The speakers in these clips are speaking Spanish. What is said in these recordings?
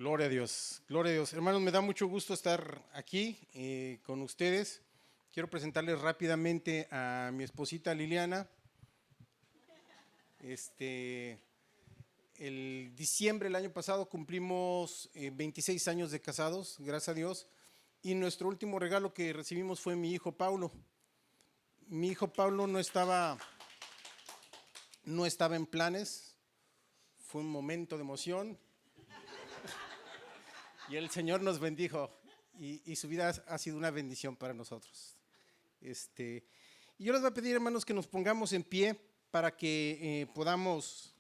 Gloria a Dios, gloria a Dios. Hermanos, me da mucho gusto estar aquí con ustedes. Quiero presentarles rápidamente a mi esposita Liliana. El diciembre del año pasado cumplimos 26 años de casados, gracias a Dios. Y nuestro último regalo que recibimos fue mi hijo Paulo. Mi hijo Paulo no estaba en planes, fue un momento de emoción. Y el Señor nos bendijo y su vida ha sido una bendición para nosotros. Y yo les voy a pedir, hermanos, que nos pongamos en pie para que podamos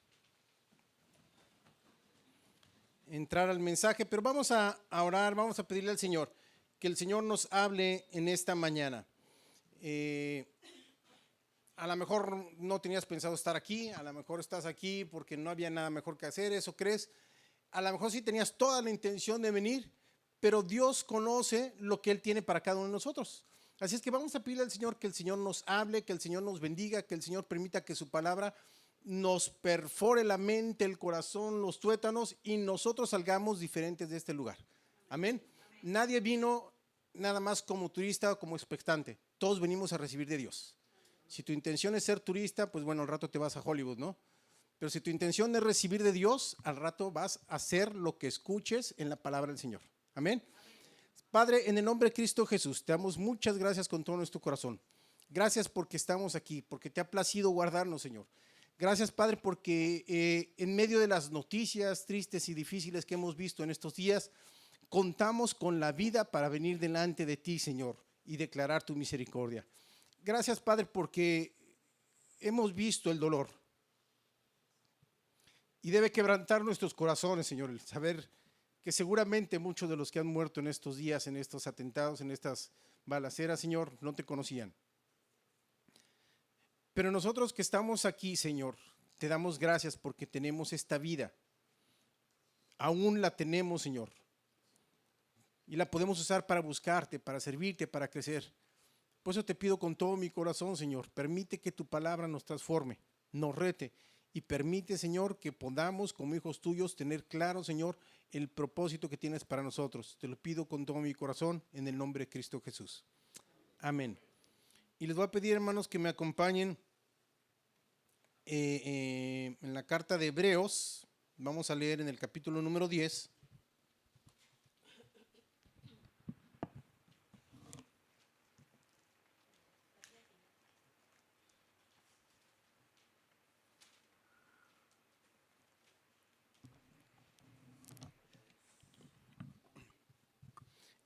entrar al mensaje, pero vamos a orar, vamos a pedirle al Señor que el Señor nos hable en esta mañana. A lo mejor no tenías pensado estar aquí, a lo mejor estás aquí porque no había nada mejor que hacer, ¿eso crees? A lo mejor sí tenías toda la intención de venir, pero Dios conoce lo que Él tiene para cada uno de nosotros. Así es que vamos a pedirle al Señor que el Señor nos hable, que el Señor nos bendiga, que el Señor permita que su palabra nos perfore la mente, el corazón, los tuétanos y nosotros salgamos diferentes de este lugar. Amén. Nadie vino nada más como turista o como expectante. Todos venimos a recibir de Dios. Si tu intención es ser turista, pues bueno, al rato te vas a Hollywood, ¿no? Pero si tu intención es recibir de Dios, al rato vas a hacer lo que escuches en la palabra del Señor. Amén. Padre, en el nombre de Cristo Jesús, te damos muchas gracias con todo nuestro corazón. Gracias porque estamos aquí, porque te ha placido guardarnos, Señor. Gracias, Padre, porque en medio de las noticias tristes y difíciles que hemos visto en estos días, contamos con la vida para venir delante de ti, Señor, y declarar tu misericordia. Gracias, Padre, porque hemos visto el dolor. Y debe quebrantar nuestros corazones, Señor, el saber que seguramente muchos de los que han muerto en estos días, en estos atentados, en estas balaceras, Señor, no te conocían. Pero nosotros que estamos aquí, Señor, te damos gracias porque tenemos esta vida. Aún la tenemos, Señor. Y la podemos usar para buscarte, para servirte, para crecer. Por eso te pido con todo mi corazón, Señor, permite que tu palabra nos transforme, nos rete. Y permite, Señor, que podamos, como hijos tuyos, tener claro, Señor, el propósito que tienes para nosotros. Te lo pido con todo mi corazón, en el nombre de Cristo Jesús. Amén. Y les voy a pedir, hermanos, que me acompañen en la carta de Hebreos. Vamos a leer en el capítulo número 10.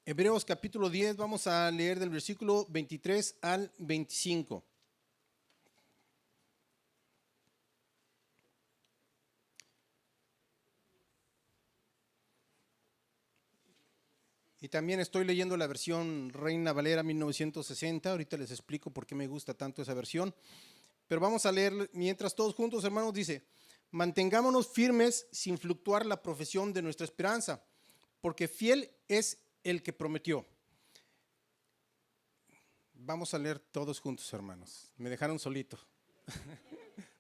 Hebreos capítulo 10, vamos a leer del versículo 23 al 25. Y también estoy leyendo la versión Reina Valera 1960, ahorita les explico por qué me gusta tanto esa versión. Pero vamos a leer mientras todos juntos, hermanos, dice: mantengámonos firmes sin fluctuar la profesión de nuestra esperanza, porque fiel es el que prometió. Vamos a leer todos juntos, hermanos. Me dejaron solito.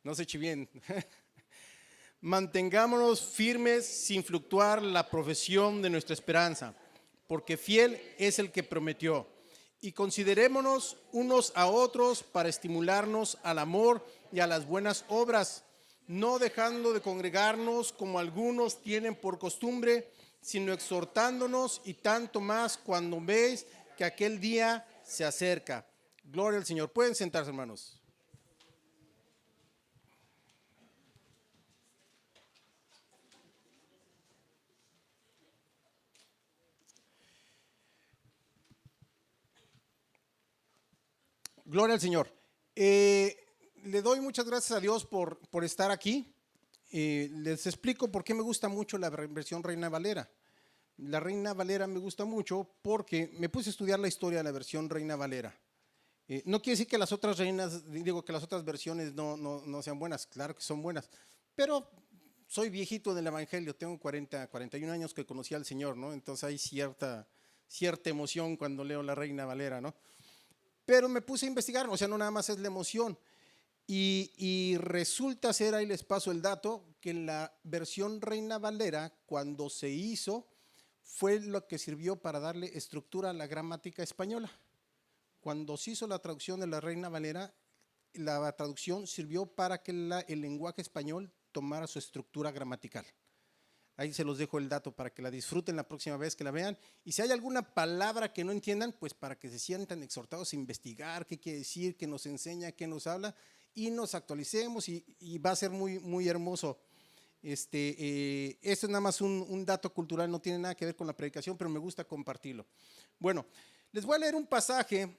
No se eche bien. Mantengámonos firmes sin fluctuar la profesión de nuestra esperanza, porque fiel es el que prometió. Y considerémonos unos a otros para estimularnos al amor y a las buenas obras, no dejando de congregarnos como algunos tienen por costumbre, sino exhortándonos, y tanto más cuando veis que aquel día se acerca. Gloria al Señor. Pueden sentarse, hermanos. Gloria al Señor. Le doy muchas gracias a Dios por estar aquí. Les explico por qué me gusta mucho la versión Reina Valera. La Reina Valera me gusta mucho porque me puse a estudiar la historia de la versión Reina Valera. No quiere decir que las otras que las otras versiones no sean buenas, claro que son buenas, pero soy viejito del Evangelio, tengo 41 años que conocí al Señor, ¿no? Entonces hay cierta emoción cuando leo la Reina Valera, ¿no? Pero me puse a investigar, o sea, no nada más es la emoción. Y resulta ser, ahí les paso el dato, que en la versión Reina Valera, cuando se hizo, fue lo que sirvió para darle estructura a la gramática española. Cuando se hizo la traducción de la Reina Valera, la traducción sirvió para que el lenguaje español tomara su estructura gramatical. Ahí se los dejo el dato para que la disfruten la próxima vez que la vean. Y si hay alguna palabra que no entiendan, pues para que se sientan exhortados a investigar qué quiere decir, qué nos enseña, qué nos habla, y nos actualicemos y va a ser muy, muy hermoso. Esto es nada más un dato cultural, no tiene nada que ver con la predicación, pero me gusta compartirlo. Bueno, les voy a leer un pasaje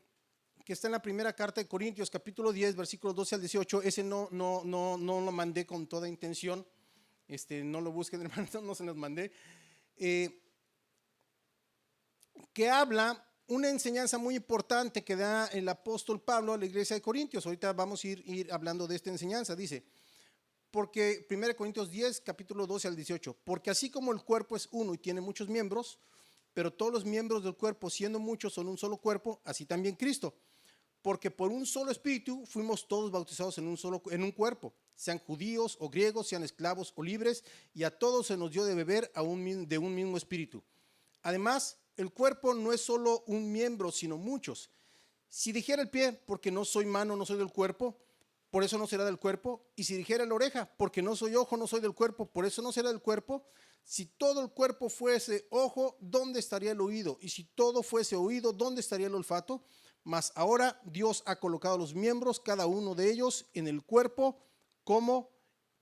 que está en la primera carta de Corintios, capítulo 10, versículos 12 al 18. Ese no lo mandé con toda intención. No lo busquen, hermanos, no se los mandé. Que habla una enseñanza muy importante que da el apóstol Pablo a la iglesia de Corintios. Ahorita vamos a ir hablando de esta enseñanza. Dice, porque 1 Corintios 10, capítulo 12 al 18, porque así como el cuerpo es uno y tiene muchos miembros, pero todos los miembros del cuerpo, siendo muchos, son un solo cuerpo, así también Cristo. Porque por un solo espíritu fuimos todos bautizados en un cuerpo, sean judíos o griegos, sean esclavos o libres, y a todos se nos dio de beber de un mismo espíritu. Además, el cuerpo no es solo un miembro, sino muchos. Si dijera el pie, porque no soy mano, no soy del cuerpo, por eso no será del cuerpo. Y si dijera la oreja, porque no soy ojo, no soy del cuerpo, por eso no será del cuerpo. Si todo el cuerpo fuese ojo, ¿dónde estaría el oído? Y si todo fuese oído, ¿dónde estaría el olfato? Mas ahora Dios ha colocado los miembros, cada uno de ellos, en el cuerpo como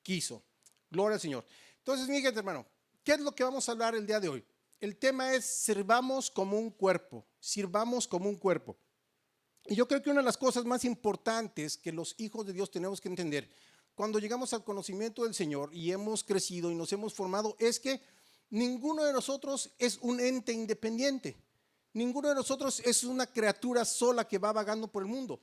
quiso. Gloria al Señor. Entonces, mi gente, hermano, ¿qué es lo que vamos a hablar el día de hoy? El tema es sirvamos como un cuerpo, sirvamos como un cuerpo. Y yo creo que una de las cosas más importantes que los hijos de Dios tenemos que entender cuando llegamos al conocimiento del Señor y hemos crecido y nos hemos formado es que ninguno de nosotros es un ente independiente. Ninguno de nosotros es una criatura sola que va vagando por el mundo.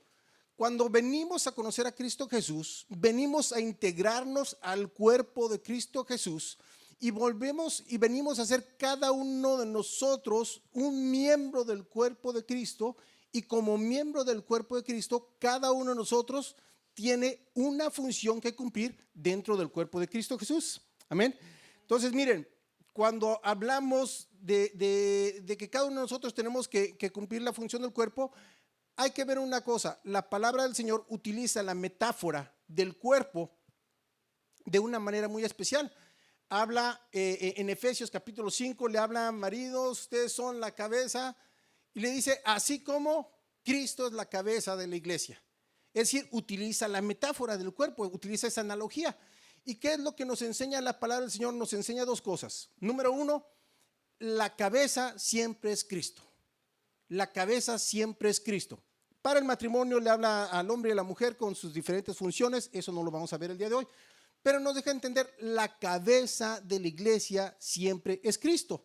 Cuando venimos a conocer a Cristo Jesús, venimos a integrarnos al cuerpo de Cristo Jesús y venimos a ser cada uno de nosotros un miembro del cuerpo de Cristo, y como miembro del cuerpo de Cristo, cada uno de nosotros tiene una función que cumplir dentro del cuerpo de Cristo Jesús. Amén. Entonces, miren, cuando hablamos de que cada uno de nosotros tenemos que cumplir la función del cuerpo, hay que ver una cosa. La palabra del Señor utiliza la metáfora del cuerpo de una manera muy especial. Habla en Efesios capítulo 5, le habla a maridos, ustedes son la cabeza, y le dice, así como Cristo es la cabeza de la iglesia. Es decir, utiliza la metáfora del cuerpo, utiliza esa analogía. ¿Y qué es lo que nos enseña la palabra del Señor? Nos enseña dos cosas. Número uno, la cabeza siempre es Cristo. La cabeza siempre es Cristo. Para el matrimonio le habla al hombre y a la mujer con sus diferentes funciones. Eso no lo vamos a ver el día de hoy. Pero nos deja entender, la cabeza de la iglesia siempre es Cristo.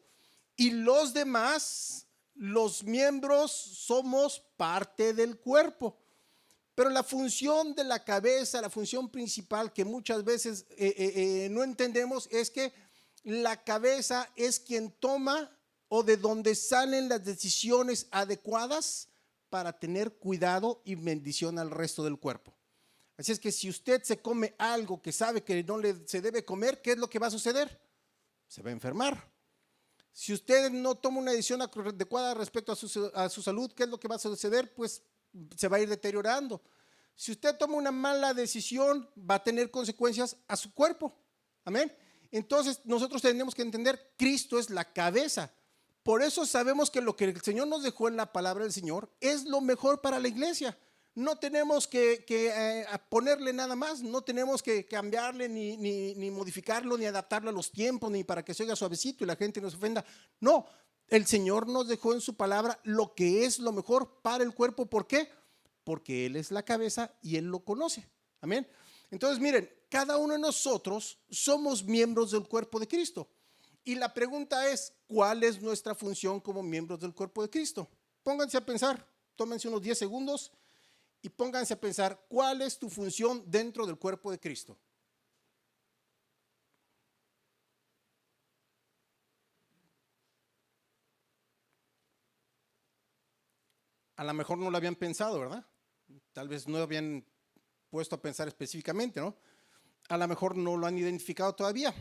Y los demás, los miembros, somos parte del cuerpo. Pero la función de la cabeza, la función principal que muchas veces no entendemos es que la cabeza es quien toma o de donde salen las decisiones adecuadas para tener cuidado y bendición al resto del cuerpo. Así es que si usted se come algo que sabe que no se debe comer, ¿qué es lo que va a suceder? Se va a enfermar. Si usted no toma una decisión adecuada respecto a su salud, ¿qué es lo que va a suceder? Pues se va a ir deteriorando. Si usted toma una mala decisión, va a tener consecuencias a su cuerpo. Amén. Entonces nosotros tenemos que entender, Cristo es la cabeza. Por eso sabemos que lo que el Señor nos dejó en la palabra del Señor es lo mejor para la iglesia. No tenemos que ponerle nada más, no tenemos que cambiarle ni modificarlo, ni adaptarlo a los tiempos, ni para que se oiga suavecito y la gente no se ofenda. No, el Señor nos dejó en su palabra lo que es lo mejor para el cuerpo. ¿Por qué? Porque Él es la cabeza y Él lo conoce. Amén. Entonces, miren, cada uno de nosotros somos miembros del cuerpo de Cristo. Y la pregunta es, ¿cuál es nuestra función como miembros del cuerpo de Cristo? Pónganse a pensar, tómense unos 10 segundos y pónganse a pensar, ¿cuál es tu función dentro del cuerpo de Cristo? A lo mejor no lo habían pensado, ¿verdad? Tal vez no habían puesto a pensar específicamente, ¿no? A lo mejor no lo han identificado todavía.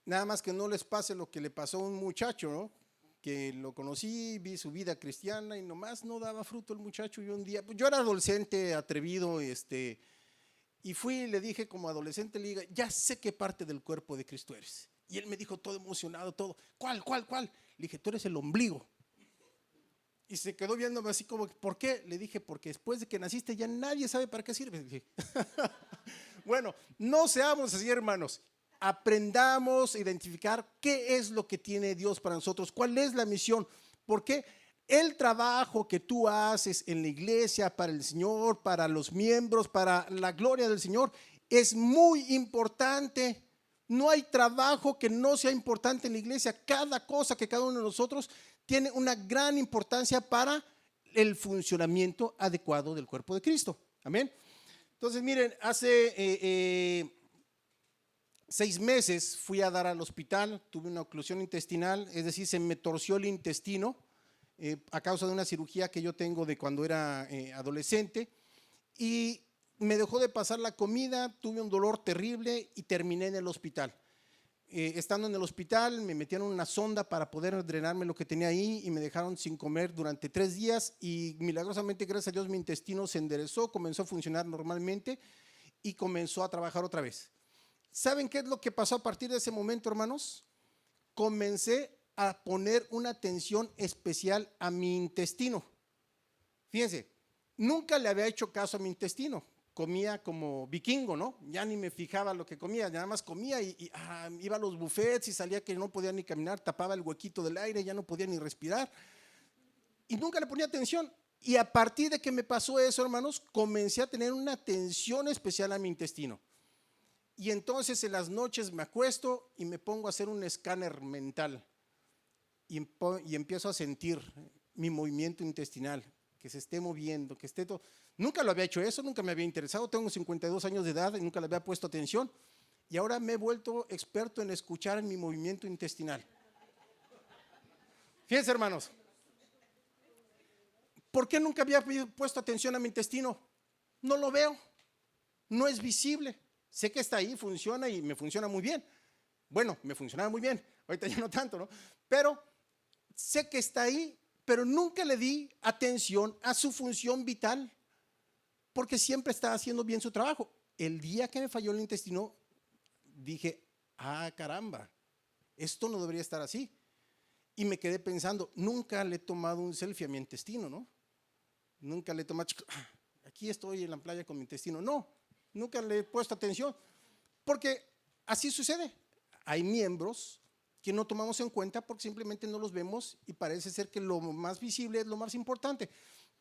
Nada más que no les pase lo que le pasó a un muchacho, ¿no? Que lo conocí, vi su vida cristiana y nomás no daba fruto el muchacho. Y un día, pues yo era adolescente, atrevido, y fui y le dije como adolescente, le dije, ya sé qué parte del cuerpo de Cristo eres. Y él me dijo todo emocionado, todo, ¿cuál? Le dije, tú eres el ombligo. Y se quedó viéndome así como, ¿por qué? Le dije, porque después de que naciste ya nadie sabe para qué sirve. Bueno, no seamos así, hermanos. Aprendamos a identificar qué es lo que tiene Dios para nosotros, cuál es la misión, porque el trabajo que tú haces en la iglesia para el Señor, para los miembros, para la gloria del Señor, es muy importante. No hay trabajo que no sea importante en la iglesia. Cada cosa que cada uno de nosotros tiene una gran importancia para el funcionamiento adecuado del cuerpo de Cristo. Amén. Entonces, miren, hace 6 meses fui a dar al hospital, tuve una oclusión intestinal, es decir, se me torció el intestino a causa de una cirugía que yo tengo de cuando era adolescente, y me dejó de pasar la comida, tuve un dolor terrible y terminé en el hospital. Estando en el hospital me metieron una sonda para poder drenarme lo que tenía ahí y me dejaron sin comer durante 3 días y milagrosamente, gracias a Dios, mi intestino se enderezó, comenzó a funcionar normalmente y comenzó a trabajar otra vez. ¿Saben qué es lo que pasó a partir de ese momento, hermanos? Comencé a poner una atención especial a mi intestino. Fíjense, nunca le había hecho caso a mi intestino. Comía como vikingo, ¿no? Ya ni me fijaba lo que comía, nada más comía y iba a los buffets y salía que no podía ni caminar, tapaba el huequito del aire, ya no podía ni respirar. Y nunca le ponía atención. Y a partir de que me pasó eso, hermanos, comencé a tener una atención especial a mi intestino. Y entonces en las noches me acuesto y me pongo a hacer un escáner mental y empiezo a sentir mi movimiento intestinal, que se esté moviendo, que esté todo. Nunca lo había hecho eso, nunca me había interesado, tengo 52 años de edad y nunca le había puesto atención. Y ahora me he vuelto experto en escuchar mi movimiento intestinal. Fíjense, hermanos, ¿por qué nunca había puesto atención a mi intestino? No lo veo, no es visible. Sé que está ahí, funciona y me funciona muy bien. Bueno, me funcionaba muy bien, ahorita ya no tanto, ¿no? Pero sé que está ahí, pero nunca le di atención a su función vital, porque siempre estaba haciendo bien su trabajo. El día que me falló el intestino, dije, caramba, esto no debería estar así. Y me quedé pensando, nunca le he tomado un selfie a mi intestino, ¿no? Nunca le he tomado, aquí estoy en la playa con mi intestino. No, nunca le he puesto atención, porque así sucede. Hay miembros que no tomamos en cuenta porque simplemente no los vemos y parece ser que lo más visible es lo más importante.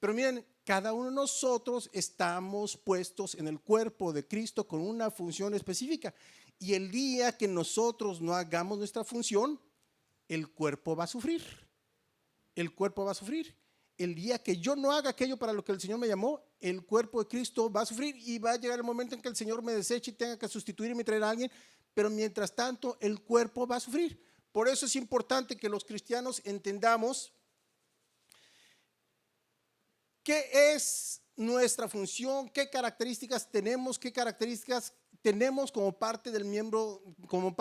Pero miren, cada uno de nosotros estamos puestos en el cuerpo de Cristo con una función específica. Y el día que nosotros no hagamos nuestra función, el cuerpo va a sufrir. El cuerpo va a sufrir. El día que yo no haga aquello para lo que el Señor me llamó, el cuerpo de Cristo va a sufrir y va a llegar el momento en que el Señor me deseche y tenga que sustituirme y traer a alguien. Pero mientras tanto, el cuerpo va a sufrir. Por eso es importante que los cristianos entendamos qué es nuestra función, qué características tenemos como parte del miembro, como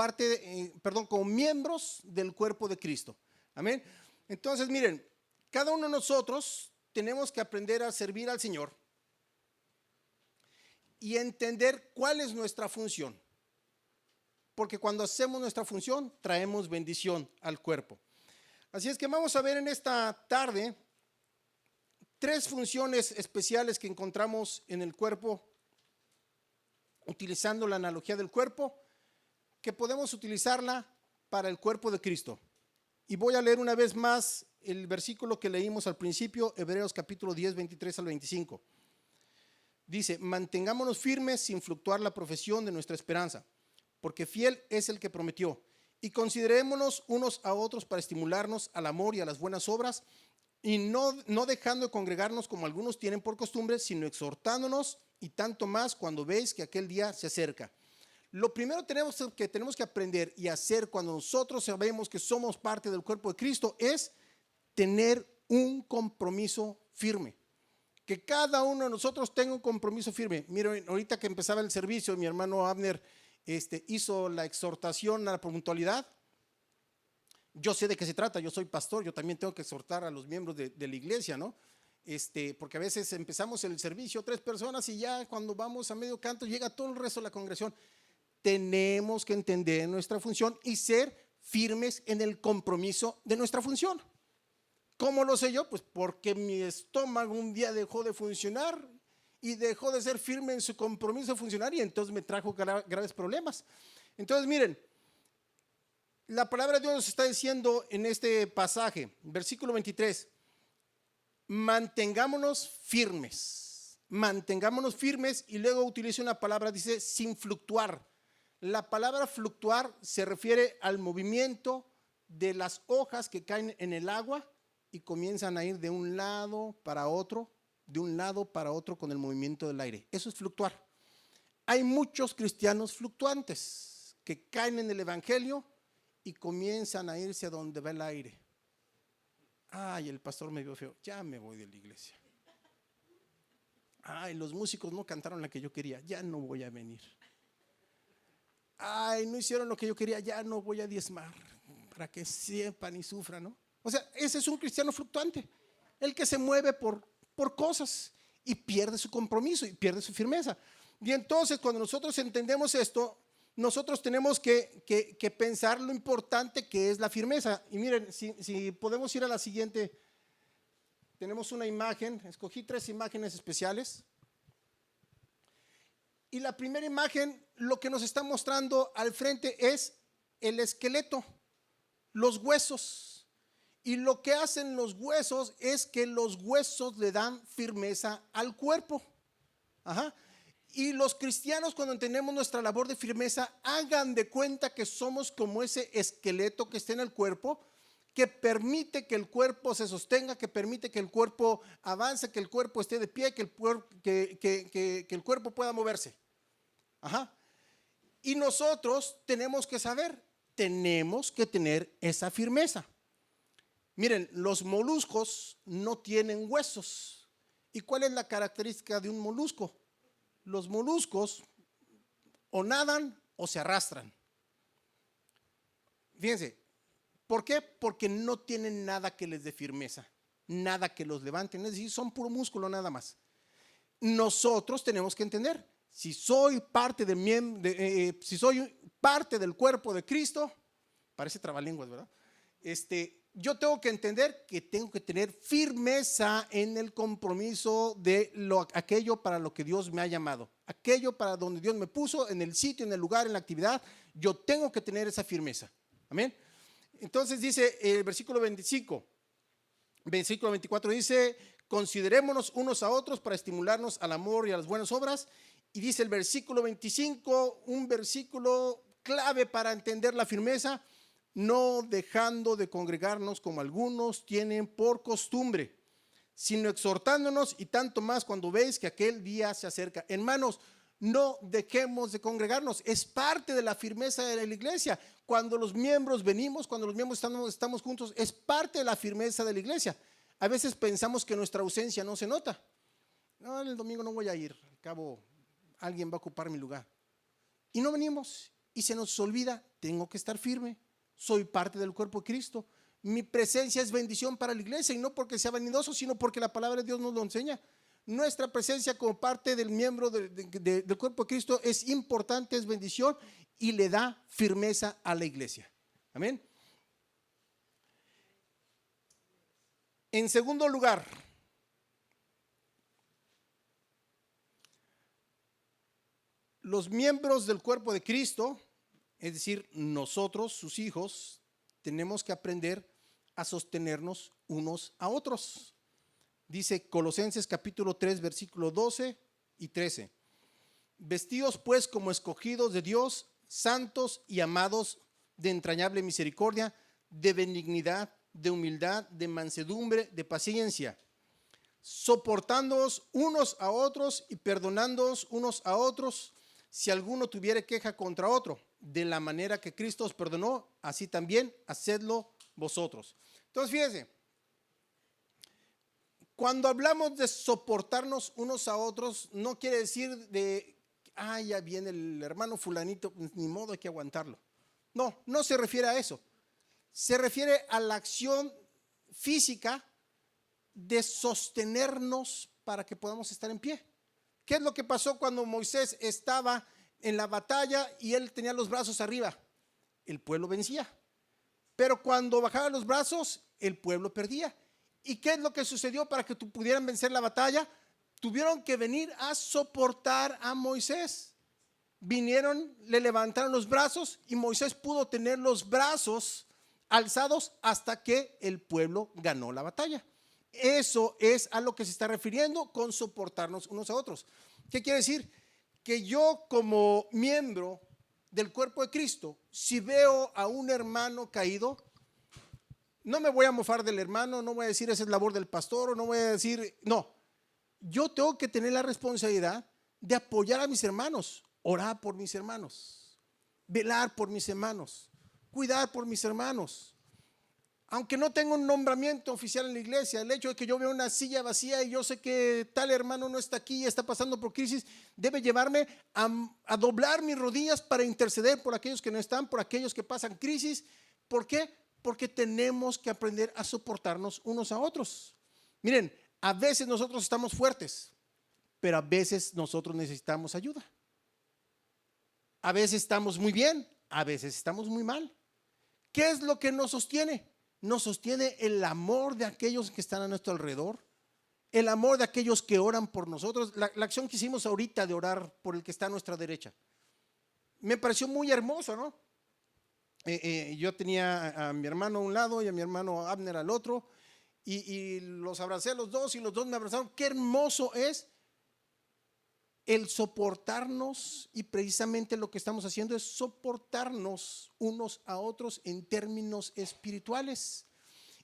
miembros del cuerpo de Cristo. Amén. Entonces, miren, cada uno de nosotros tenemos que aprender a servir al Señor y entender cuál es nuestra función. Porque cuando hacemos nuestra función, traemos bendición al cuerpo. Así es que vamos a ver en esta tarde 3 funciones especiales que encontramos en el cuerpo, utilizando la analogía del cuerpo, que podemos utilizarla para el cuerpo de Cristo. Y voy a leer una vez más el versículo que leímos al principio, Hebreos capítulo 10, 23 al 25. Dice, mantengámonos firmes sin fluctuar la profesión de nuestra esperanza, porque fiel es el que prometió. Y considerémonos unos a otros para estimularnos al amor y a las buenas obras, y no dejando de congregarnos como algunos tienen por costumbre, sino exhortándonos, y tanto más cuando veis que aquel día se acerca. Lo primero que tenemos que aprender y hacer cuando nosotros sabemos que somos parte del cuerpo de Cristo es tener un compromiso firme. que cada uno de nosotros tenga un compromiso firme. Miren, ahorita que empezaba el servicio, mi hermano Abner hizo la exhortación a la puntualidad. Yo sé de qué se trata, yo soy pastor, yo también tengo que exhortar a los miembros de la iglesia, ¿no? Porque a veces empezamos el servicio 3 personas y ya cuando vamos a medio canto llega todo el resto de la congregación. Tenemos que entender nuestra función y ser firmes en el compromiso de nuestra función. ¿Cómo lo sé yo? Pues porque mi estómago un día dejó de funcionar y dejó de ser firme en su compromiso de funcionar y entonces me trajo graves problemas. Entonces miren, la palabra de Dios nos está diciendo en este pasaje, versículo 23, mantengámonos firmes, y luego utiliza una palabra, dice sin fluctuar. La palabra fluctuar se refiere al movimiento de las hojas que caen en el agua y comienzan a ir de un lado para otro, con el movimiento del aire. Eso es fluctuar. Hay muchos cristianos fluctuantes que caen en el evangelio y comienzan a irse a donde va el aire. Ay, el pastor me vio feo, ya me voy de la iglesia. Ay, los músicos no cantaron la que yo quería, ya no voy a venir. Ay, no hicieron lo que yo quería, ya no voy a diezmar, para que sepan y sufran, ¿no? O sea, ese es un cristiano fluctuante, el que se mueve por cosas y pierde su compromiso y pierde su firmeza. Y entonces cuando nosotros entendemos esto, nosotros tenemos que pensar lo importante que es la firmeza. Y miren, si podemos ir a la siguiente, tenemos una imagen, escogí 3 imágenes especiales. Y la primera imagen, lo que nos está mostrando al frente es el esqueleto, los huesos. Y lo que hacen los huesos es que los huesos le dan firmeza al cuerpo. Ajá. Y los cristianos, cuando entendemos nuestra labor de firmeza, hagan de cuenta que somos como ese esqueleto que está en el cuerpo, que permite que el cuerpo se sostenga, que permite que el cuerpo avance, que el cuerpo esté de pie, que el cuerpo pueda moverse. Ajá. Y nosotros tenemos que saber, tenemos que tener esa firmeza. Miren, los moluscos no tienen huesos. ¿Y cuál es la característica de un molusco? Los moluscos o nadan o se arrastran. Fíjense, ¿por qué? Porque no tienen nada que les dé firmeza, nada que los levanten, es decir, son puro músculo nada más. Nosotros tenemos que entender, si soy parte si soy parte del cuerpo de Cristo, parece trabalenguas, ¿verdad? Yo tengo que entender que tengo que tener firmeza en el compromiso de aquello para lo que Dios me ha llamado, aquello para donde Dios me puso, en el sitio, en el lugar, en la actividad. Yo tengo que tener esa firmeza. Amén. Entonces dice el versículo 25, versículo 24 dice, considerémonos unos a otros para estimularnos al amor y a las buenas obras. Y dice el versículo 25, un versículo clave para entender la firmeza, no dejando de congregarnos como algunos tienen por costumbre, sino exhortándonos, y tanto más cuando veis que aquel día se acerca. Hermanos, no dejemos de congregarnos, es parte de la firmeza de la iglesia. Cuando los miembros venimos, cuando los miembros estamos juntos, es parte de la firmeza de la iglesia. A veces pensamos que nuestra ausencia no se nota. No, el domingo no voy a ir, al cabo alguien va a ocupar mi lugar. Y no venimos y se nos olvida, tengo que estar firme. Soy parte del cuerpo de Cristo. Mi presencia es bendición para la iglesia y no porque sea vanidoso, sino porque la palabra de Dios nos lo enseña. Nuestra presencia como parte del miembro del cuerpo de Cristo es importante, es bendición y le da firmeza a la iglesia. Amén. En segundo lugar, los miembros del cuerpo de Cristo, es decir, nosotros, sus hijos, tenemos que aprender a sostenernos unos a otros. Dice Colosenses capítulo 3, versículo 12 y 13. Vestidos pues como escogidos de Dios, santos y amados, de entrañable misericordia, de benignidad, de humildad, de mansedumbre, de paciencia, soportándoos unos a otros y perdonándoos unos a otros, si alguno tuviere queja contra otro. De la manera que Cristo os perdonó, así también hacedlo vosotros. Entonces fíjense, Cuando hablamos de soportarnos unos a otros, no quiere decir de, ya viene el hermano fulanito, ni modo, hay que aguantarlo. No, no se refiere a eso. Se refiere a la acción física de sostenernos para que podamos estar en pie. ¿Qué es lo que pasó cuando Moisés estaba en la batalla y él tenía los brazos arriba? El pueblo vencía. Pero cuando bajaba los brazos, el pueblo perdía. ¿Y qué es lo que sucedió para que pudieran vencer la batalla? Tuvieron que venir a soportar a Moisés. Vinieron, le levantaron los brazos y Moisés pudo tener los brazos alzados hasta que el pueblo ganó la batalla. Eso es a lo que se está refiriendo con soportarnos unos a otros. ¿Qué quiere decir? Que yo, como miembro del cuerpo de Cristo, si veo a un hermano caído, no me voy a mofar del hermano, no voy a decir esa es labor del pastor, o no voy a decir, no, yo tengo que tener la responsabilidad de apoyar a mis hermanos, orar por mis hermanos, velar por mis hermanos, cuidar por mis hermanos. Aunque no tenga un nombramiento oficial en la iglesia, el hecho de que yo vea una silla vacía y yo sé que tal hermano no está aquí y está pasando por crisis, debe llevarme a doblar mis rodillas para interceder por aquellos que no están, por aquellos que pasan crisis. ¿Por qué? Porque tenemos que aprender a soportarnos unos a otros. Miren, a veces nosotros estamos fuertes, pero a veces nosotros necesitamos ayuda. A veces estamos muy bien, a veces estamos muy mal. ¿Qué es lo que nos sostiene? Nos sostiene el amor de aquellos que están a nuestro alrededor, el amor de aquellos que oran por nosotros. La acción que hicimos ahorita de orar por el que está a nuestra derecha me pareció muy hermoso, ¿no? Yo tenía a mi hermano a un lado y a mi hermano Abner al otro y los abracé a los dos y los dos me abrazaron. Qué hermoso es el soportarnos, y precisamente lo que estamos haciendo es soportarnos unos a otros en términos espirituales.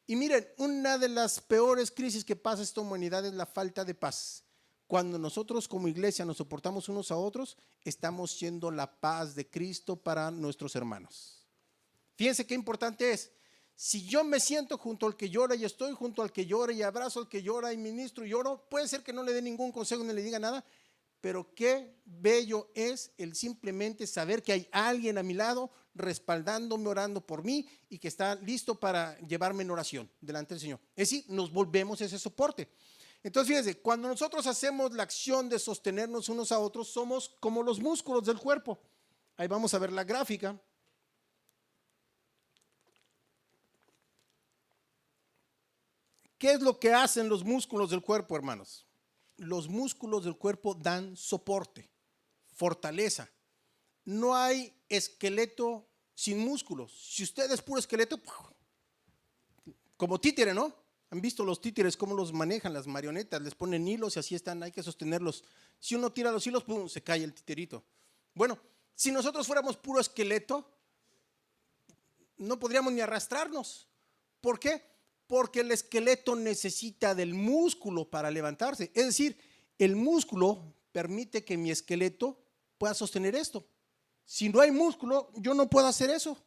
Y miren, una de las peores crisis que pasa esta humanidad es la falta de paz. Cuando nosotros como iglesia nos soportamos unos a otros, estamos siendo la paz de Cristo para nuestros hermanos. Fíjense qué importante es. Si yo me siento junto al que llora y estoy junto al que llora y abrazo al que llora y ministro y lloro, puede ser que no le dé ningún consejo ni le diga nada, pero qué bello es el simplemente saber que hay alguien a mi lado respaldándome, orando por mí y que está listo para llevarme en oración delante del Señor. Es decir, nos volvemos ese soporte. Entonces fíjense, cuando nosotros hacemos la acción de sostenernos unos a otros, somos como los músculos del cuerpo. Ahí vamos a ver la gráfica. ¿Qué es lo que hacen los músculos del cuerpo, hermanos? Los músculos del cuerpo dan soporte, fortaleza. No hay esqueleto sin músculos. Si usted es puro esqueleto, como títere, ¿no? ¿Han visto los títeres cómo los manejan las marionetas? Les ponen hilos y así están, hay que sostenerlos. Si uno tira los hilos, ¡pum!, se cae el titerito. Bueno, si nosotros fuéramos puro esqueleto, no podríamos ni arrastrarnos. ¿Por qué? Porque el esqueleto necesita del músculo para levantarse. Es decir, el músculo permite que mi esqueleto pueda sostener esto. Si no hay músculo, yo no puedo hacer eso.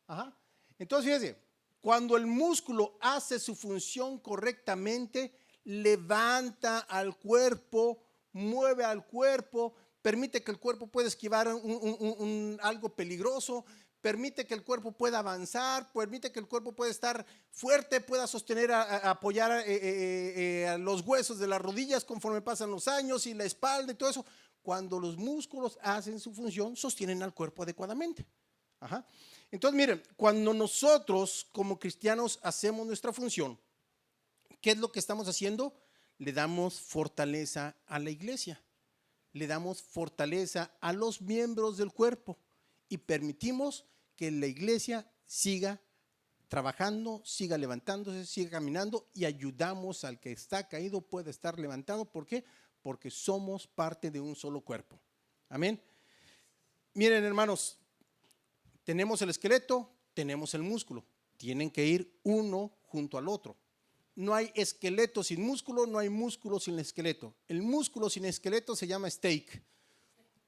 Ajá. Entonces, fíjense, cuando el músculo hace su función correctamente, levanta al cuerpo, mueve al cuerpo, permite que el cuerpo pueda esquivar algo peligroso, permite que el cuerpo pueda avanzar, permite que el cuerpo pueda estar fuerte, pueda sostener, apoyar a los huesos de las rodillas conforme pasan los años y la espalda y todo eso. Cuando los músculos hacen su función, sostienen al cuerpo adecuadamente. Ajá. Entonces, miren, cuando nosotros como cristianos hacemos nuestra función, ¿qué es lo que estamos haciendo? Le damos fortaleza a la iglesia, le damos fortaleza a los miembros del cuerpo y permitimos que la iglesia siga trabajando, siga levantándose, siga caminando y ayudamos al que está caído pueda estar levantado. ¿Por qué? Porque somos parte de un solo cuerpo. Amén. Miren, hermanos, tenemos el esqueleto, tenemos el músculo. Tienen que ir uno junto al otro. No hay esqueleto sin músculo, no hay músculo sin esqueleto. El músculo sin esqueleto se llama steak.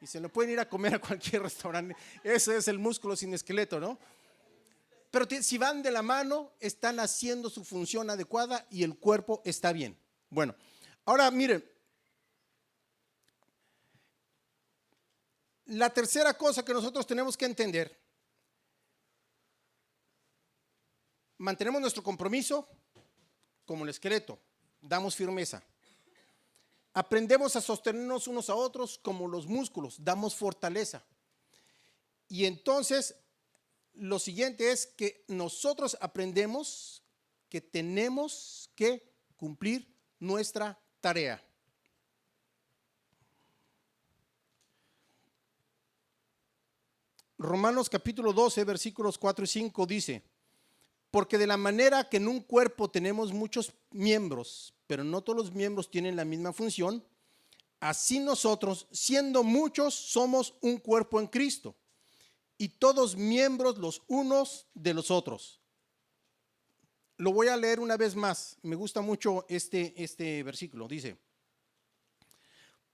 Y se lo pueden ir a comer a cualquier restaurante. Ese es el músculo sin esqueleto, ¿no? Pero si van de la mano, están haciendo su función adecuada y el cuerpo está bien. Bueno, ahora miren, la tercera cosa que nosotros tenemos que entender, mantenemos nuestro compromiso como el esqueleto, damos firmeza. Aprendemos a sostenernos unos a otros como los músculos, damos fortaleza. Y entonces, lo siguiente es que nosotros aprendemos que tenemos que cumplir nuestra tarea. Romanos capítulo 12, versículos 4 y 5 dice: porque de la manera que en un cuerpo tenemos muchos miembros, pero no todos los miembros tienen la misma función, así nosotros, siendo muchos, somos un cuerpo en Cristo, y todos miembros los unos de los otros. Lo voy a leer una vez más, me gusta mucho este versículo, dice: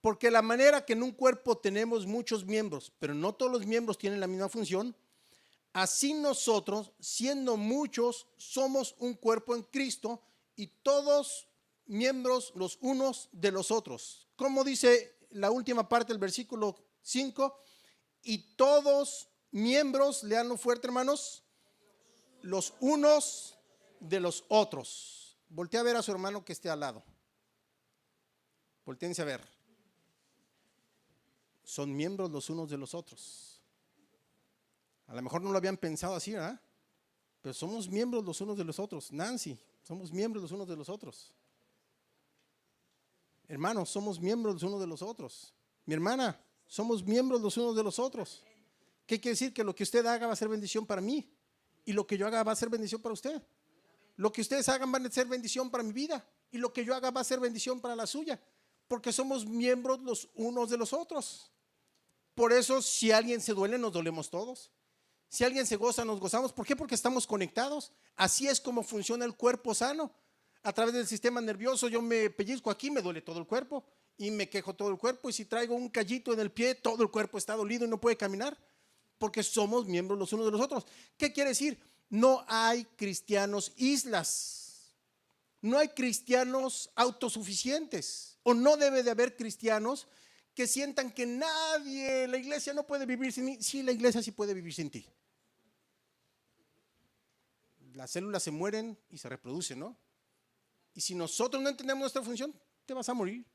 porque la manera que en un cuerpo tenemos muchos miembros, pero no todos los miembros tienen la misma función, así nosotros, siendo muchos, somos un cuerpo en Cristo y todos miembros los unos de los otros. ¿Cómo dice la última parte del versículo 5? Y todos miembros, leanlo fuerte, hermanos, los unos de los otros. Voltea a ver a su hermano que esté al lado. Voltéense a ver. Son miembros los unos de los otros. A lo mejor no lo habían pensado así, ¿verdad? Pero somos miembros los unos de los otros. Nancy, somos miembros los unos de los otros. Hermanos, somos miembros los unos de los otros. Mi hermana, somos miembros los unos de los otros. ¿Qué quiere decir? Que lo que usted haga va a ser bendición para mí. Y lo que yo haga va a ser bendición para usted. Lo que ustedes hagan va a ser bendición para mi vida. Y lo que yo haga va a ser bendición para la suya. Porque somos miembros los unos de los otros. Por eso, si alguien se duele, nos dolemos todos. Si alguien se goza, nos gozamos. ¿Por qué? Porque estamos conectados. Así es como funciona el cuerpo sano. A través del sistema nervioso, yo me pellizco aquí, me duele todo el cuerpo. Y me quejo todo el cuerpo. Y si traigo un callito en el pie, todo el cuerpo está dolido y no puede caminar. Porque somos miembros los unos de los otros. ¿Qué quiere decir? No hay cristianos islas. No hay cristianos autosuficientes. O no debe de haber cristianos que sientan que nadie, la iglesia no puede vivir sin mí. Sí, la iglesia sí puede vivir sin ti. Las células se mueren y se reproducen, ¿no? Y si nosotros no entendemos nuestra función, te vas a morir.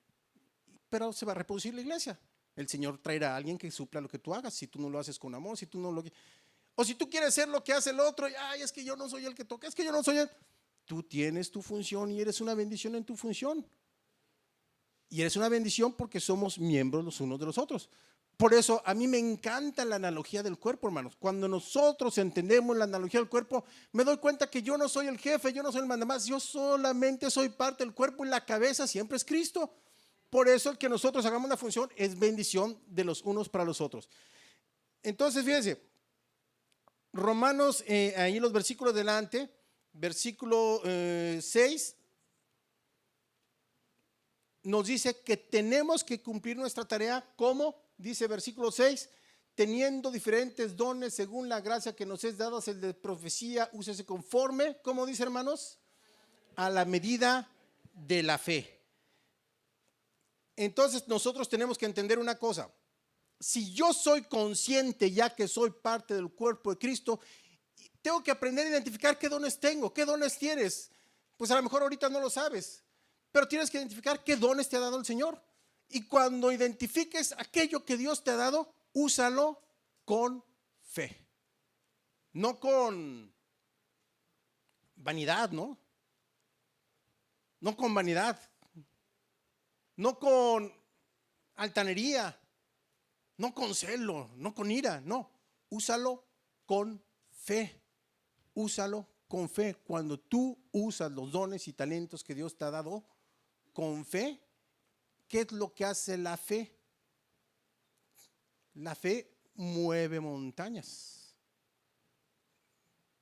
Pero se va a reproducir la iglesia. El Señor traerá a alguien que supla lo que tú hagas. Si tú no lo haces con amor, si tú no lo... O si tú quieres hacer lo que hace el otro, y, ay, es que yo no soy el que toca, es que yo no soy el... Tú tienes tu función y eres una bendición en tu función. Y eres una bendición porque somos miembros los unos de los otros. Por eso a mí me encanta la analogía del cuerpo, hermanos. Cuando nosotros entendemos la analogía del cuerpo, me doy cuenta que yo no soy el jefe, yo no soy el mandamás, yo solamente soy parte del cuerpo y la cabeza siempre es Cristo. Por eso el que nosotros hagamos la función es bendición de los unos para los otros. Entonces, fíjense, Romanos, ahí los versículos delante, versículo 6, nos dice que tenemos que cumplir nuestra tarea. ¿Cómo? Dice versículo 6, teniendo diferentes dones según la gracia que nos es dada, el de profecía, úsese conforme, ¿cómo dice, hermanos? A la medida de la fe. Entonces nosotros tenemos que entender una cosa. Si yo soy consciente ya que soy parte del cuerpo de Cristo, tengo que aprender a identificar qué dones tengo, qué dones tienes. Pues a lo mejor ahorita no lo sabes, pero tienes que identificar qué dones te ha dado el Señor. Y cuando identifiques aquello que Dios te ha dado, úsalo con fe. No con vanidad, ¿no? No con vanidad. No con altanería. No con celo, no con ira, no. Úsalo con fe. Úsalo con fe. Cuando tú usas los dones y talentos que Dios te ha dado con fe, ¿qué es lo que hace la fe? La fe mueve montañas.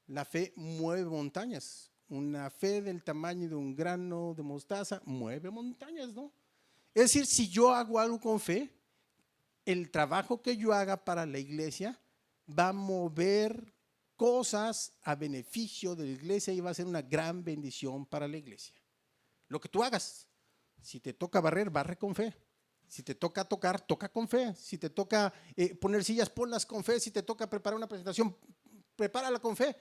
La fe mueve montañas. Una fe del tamaño de un grano de mostaza mueve montañas, ¿no? Es decir, si yo hago algo con fe, el trabajo que yo haga para la iglesia va a mover cosas a beneficio de la iglesia y va a ser una gran bendición para la iglesia. Lo que tú hagas. Si te toca barrer, barre con fe. Si te toca tocar, toca con fe. Si te toca poner sillas, ponlas con fe. Si te toca preparar una presentación, prepárala con fe.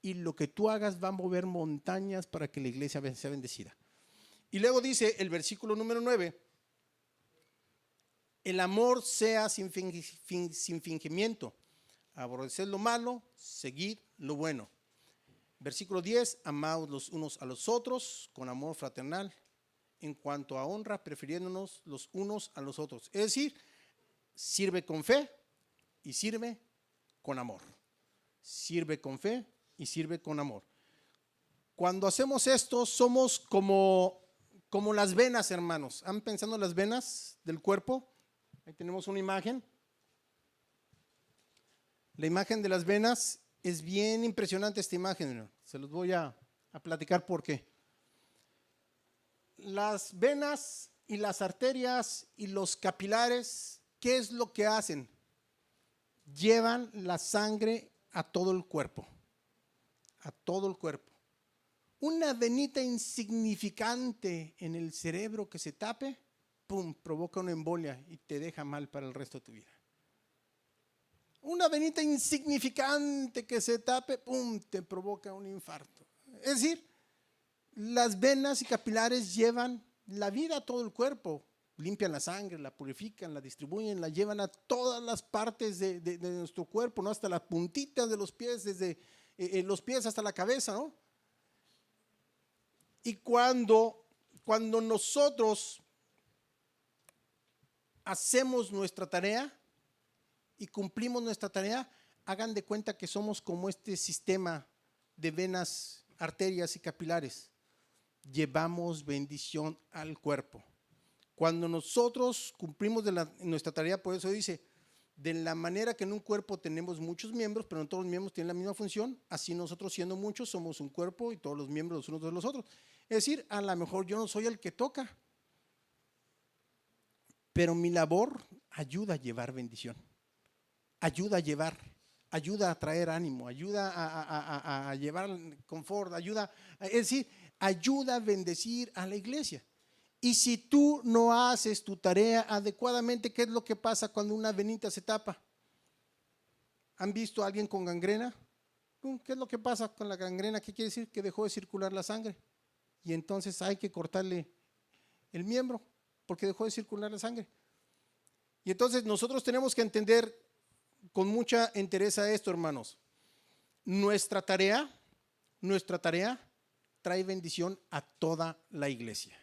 Y lo que tú hagas va a mover montañas para que la iglesia sea bendecida. Y luego dice el versículo número 9, el amor sea sin fingimiento. Aborreced lo malo, seguid lo bueno. Versículo 10, amaos los unos a los otros con amor fraternal, en cuanto a honra, prefiriéndonos los unos a los otros. Es decir, sirve con fe y sirve con amor. Sirve con fe y sirve con amor. Cuando hacemos esto, somos como las venas, hermanos. ¿Han pensado en las venas del cuerpo? Ahí tenemos una imagen. La imagen de las venas es bien impresionante, esta imagen. Se los voy a platicar por qué. Las venas y las arterias y los capilares, ¿qué es lo que hacen? Llevan la sangre a todo el cuerpo. A todo el cuerpo. Una venita insignificante en el cerebro que se tape, pum, provoca una embolia y te deja mal para el resto de tu vida. Una venita insignificante que se tape, pum, te provoca un infarto. Es decir, las venas y capilares llevan la vida a todo el cuerpo, limpian la sangre, la purifican, la distribuyen, la llevan a todas las partes de nuestro cuerpo, ¿no? Hasta las puntitas de los pies, desde los pies hasta la cabeza, ¿no? Y cuando nosotros hacemos nuestra tarea y cumplimos nuestra tarea, hagan de cuenta que somos como este sistema de venas, arterias y capilares. Llevamos bendición al cuerpo. Cuando nosotros cumplimos nuestra tarea, por eso dice, de la manera que en un cuerpo tenemos muchos miembros, pero no todos los miembros tienen la misma función, así nosotros siendo muchos somos un cuerpo y todos los miembros los unos de los otros. Es decir, a lo mejor yo no soy el que toca, pero mi labor ayuda a llevar bendición, ayuda a traer ánimo, ayuda a llevar confort, es decir, ayuda a bendecir a la iglesia. Y si tú no haces tu tarea adecuadamente, ¿qué es lo que pasa cuando una venita se tapa? ¿Han visto a alguien con gangrena? ¿Qué es lo que pasa con la gangrena? ¿Qué quiere decir? Que dejó de circular la sangre. Y entonces hay que cortarle el miembro porque dejó de circular la sangre. Y entonces nosotros tenemos que entender con mucha entereza esto, hermanos. Nuestra tarea trae bendición a toda la iglesia.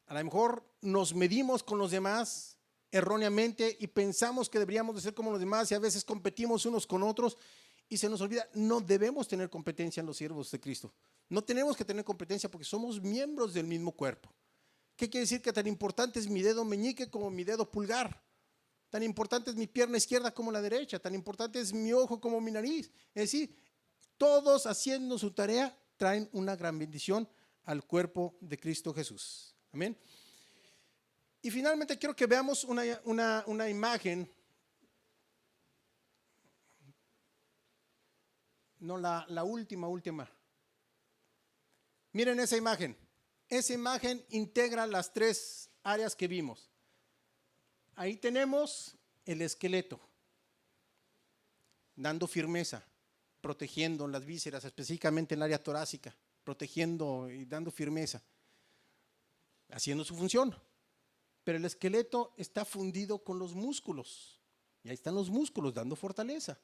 A lo mejor nos medimos con los demás erróneamente y pensamos que deberíamos de ser como los demás y a veces competimos unos con otros y se nos olvida, no debemos tener competencia en los siervos de Cristo. No tenemos que tener competencia porque somos miembros del mismo cuerpo. ¿Qué quiere decir? Que tan importante es mi dedo meñique como mi dedo pulgar. Tan importante es mi pierna izquierda como la derecha. Tan importante es mi ojo como mi nariz. Es decir, todos haciendo su tarea traen una gran bendición al cuerpo de Cristo Jesús. Amén. Y finalmente quiero que veamos una imagen. No, la última. Miren esa imagen. Esa imagen integra las tres áreas que vimos. Ahí tenemos el esqueleto, dando firmeza, protegiendo las vísceras, específicamente en el área torácica, protegiendo y dando firmeza, haciendo su función. Pero el esqueleto está fundido con los músculos. Y ahí están los músculos dando fortaleza,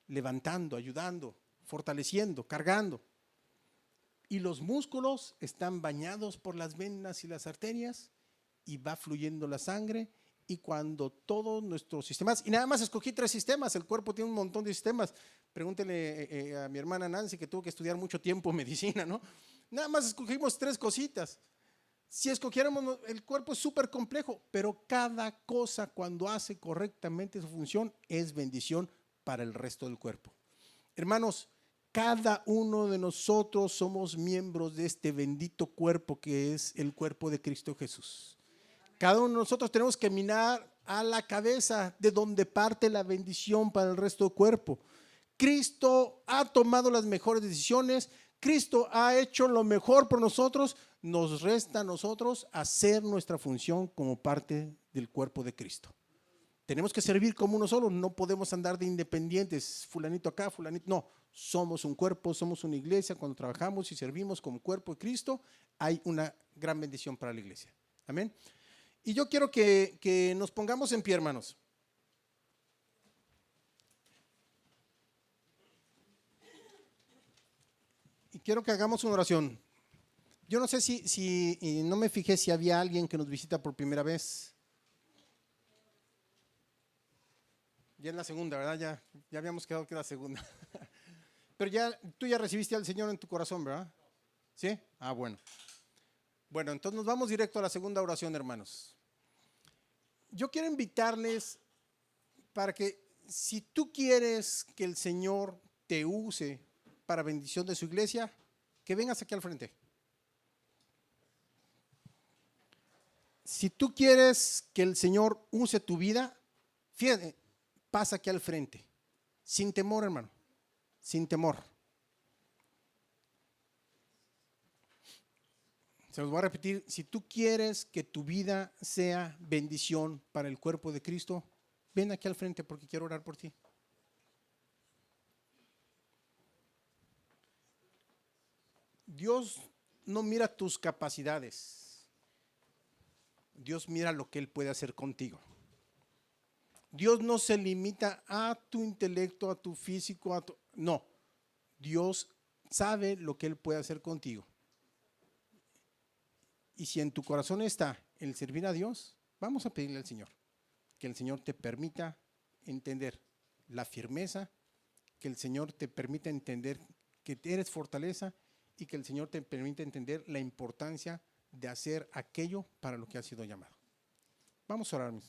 levantando, ayudando, fortaleciendo, cargando. Y los músculos están bañados por las venas y las arterias y va fluyendo la sangre. Y cuando todos nuestros sistemas, y nada más escogí 3 sistemas, el cuerpo tiene un montón de sistemas. Pregúntele a mi hermana Nancy, que tuvo que estudiar mucho tiempo medicina, ¿no? Nada más escogimos 3 cositas. Si escogiéramos, el cuerpo es súper complejo, pero cada cosa cuando hace correctamente su función es bendición para el resto del cuerpo. Hermanos, cada uno de nosotros somos miembros de este bendito cuerpo que es el cuerpo de Cristo Jesús. Cada uno de nosotros tenemos que mirar a la cabeza de donde parte la bendición para el resto del cuerpo. Cristo ha tomado las mejores decisiones, Cristo ha hecho lo mejor por nosotros. nos resta a nosotros hacer nuestra función como parte del cuerpo de Cristo. Tenemos que servir como uno solo, no podemos andar de independientes, fulanito acá, fulanito, no, somos un cuerpo, somos una iglesia. Cuando trabajamos y servimos como cuerpo de Cristo, hay una gran bendición para la iglesia. Amén. Y yo quiero que nos pongamos en pie, hermanos. Y quiero que hagamos una oración. Yo no sé si no me fijé si había alguien que nos visita por primera vez. Ya es la segunda, ¿verdad? Ya habíamos quedado que era la segunda. Pero tú ya recibiste al Señor en tu corazón, ¿verdad? ¿Sí? Ah, bueno. Bueno, entonces nos vamos directo a la segunda oración, hermanos. Yo quiero invitarles para que, si tú quieres que el Señor te use para bendición de su iglesia, que vengas aquí al frente. Si tú quieres que el Señor use tu vida, fíjate, pasa aquí al frente, sin temor, hermano, sin temor. Se los voy a repetir, si tú quieres que tu vida sea bendición para el cuerpo de Cristo, ven aquí al frente porque quiero orar por ti. Dios no mira tus capacidades, Dios mira lo que Él puede hacer contigo. Dios no se limita a tu intelecto, a tu físico, no. Dios sabe lo que Él puede hacer contigo. Y si en tu corazón está el servir a Dios, vamos a pedirle al Señor que el Señor te permita entender la firmeza, que el Señor te permita entender que eres fortaleza y que el Señor te permita entender la importancia de hacer aquello para lo que has sido llamado. Vamos a orar, mis.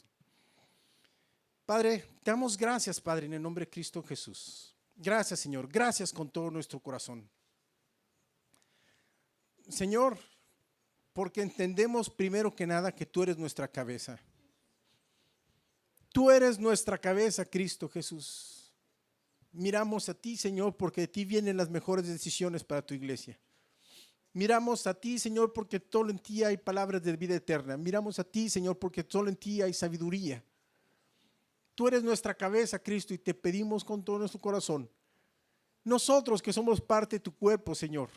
Padre, te damos gracias, Padre, en el nombre de Cristo Jesús. Gracias, Señor, gracias con todo nuestro corazón. Señor, porque entendemos primero que nada que tú eres nuestra cabeza. Tú eres nuestra cabeza, Cristo Jesús. Miramos a ti, Señor, porque de ti vienen las mejores decisiones para tu iglesia. Miramos a ti, Señor, porque solo en ti hay palabras de vida eterna. Miramos a ti, Señor, porque solo en ti hay sabiduría. Tú eres nuestra cabeza, Cristo, y te pedimos con todo nuestro corazón. Nosotros que somos parte de tu cuerpo, Señor,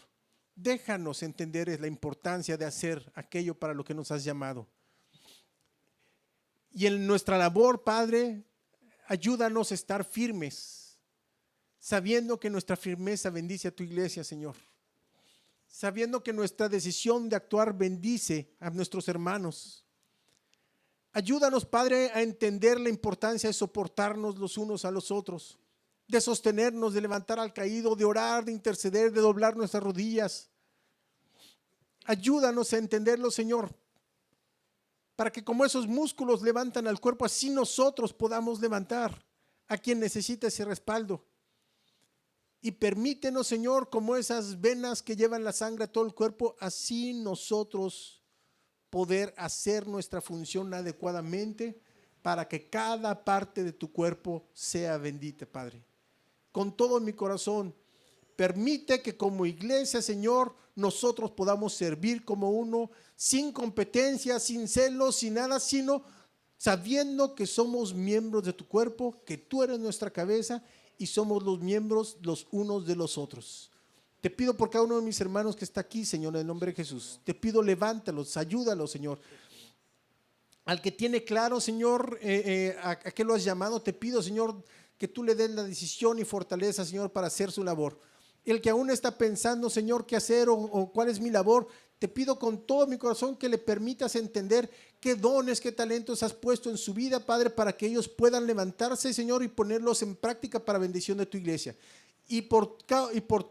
déjanos entender la importancia de hacer aquello para lo que nos has llamado. Y en nuestra labor, Padre, ayúdanos a estar firmes, sabiendo que nuestra firmeza bendice a tu iglesia, Señor. Sabiendo que nuestra decisión de actuar bendice a nuestros hermanos. Ayúdanos, Padre, a entender la importancia de soportarnos los unos a los otros, de sostenernos, de levantar al caído, de orar, de interceder, de doblar nuestras rodillas. Ayúdanos a entenderlo, Señor, para que como esos músculos levantan al cuerpo, así nosotros podamos levantar a quien necesita ese respaldo. Y permítenos, Señor, como esas venas que llevan la sangre a todo el cuerpo, así nosotros poder hacer nuestra función adecuadamente para que cada parte de tu cuerpo sea bendita, Padre. Con todo mi corazón, permite que como iglesia, Señor, nosotros podamos servir como uno, sin competencia, sin celos, sin nada, sino sabiendo que somos miembros de tu cuerpo, que tú eres nuestra cabeza y somos los miembros los unos de los otros. Te pido por cada uno de mis hermanos que está aquí, Señor, en el nombre de Jesús. Te pido levántalos, ayúdalos, Señor. Al que tiene claro, Señor, a qué lo has llamado, te pido, Señor, que tú le des la decisión y fortaleza, Señor, para hacer su labor. El que aún está pensando, Señor, qué hacer o cuál es mi labor, te pido con todo mi corazón que le permitas entender qué dones, qué talentos has puesto en su vida, Padre, para que ellos puedan levantarse, Señor, y ponerlos en práctica para bendición de tu iglesia. Y por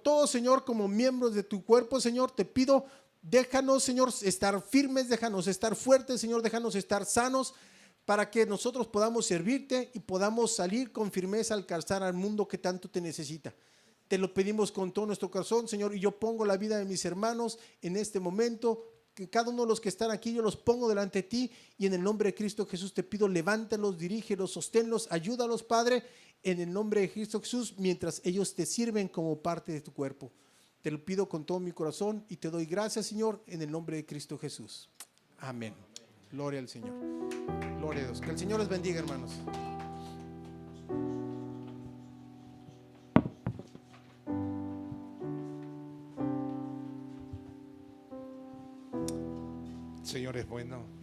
todo, Señor, como miembros de tu cuerpo, Señor, te pido, déjanos, Señor, estar firmes, déjanos estar fuertes, Señor, déjanos estar sanos, para que nosotros podamos servirte y podamos salir con firmeza al alcanzar al mundo que tanto te necesita. Te lo pedimos con todo nuestro corazón, Señor, y yo pongo la vida de mis hermanos en este momento, que cada uno de los que están aquí, yo los pongo delante de ti, y en el nombre de Cristo Jesús te pido, levántalos, dirígelos, sosténlos, ayúdalos, Padre, en el nombre de Cristo Jesús, mientras ellos te sirven como parte de tu cuerpo. Te lo pido con todo mi corazón y te doy gracias, Señor, en el nombre de Cristo Jesús. Amén. Gloria al Señor. Gloria a Dios. Que el Señor les bendiga, hermanos. Señor es bueno.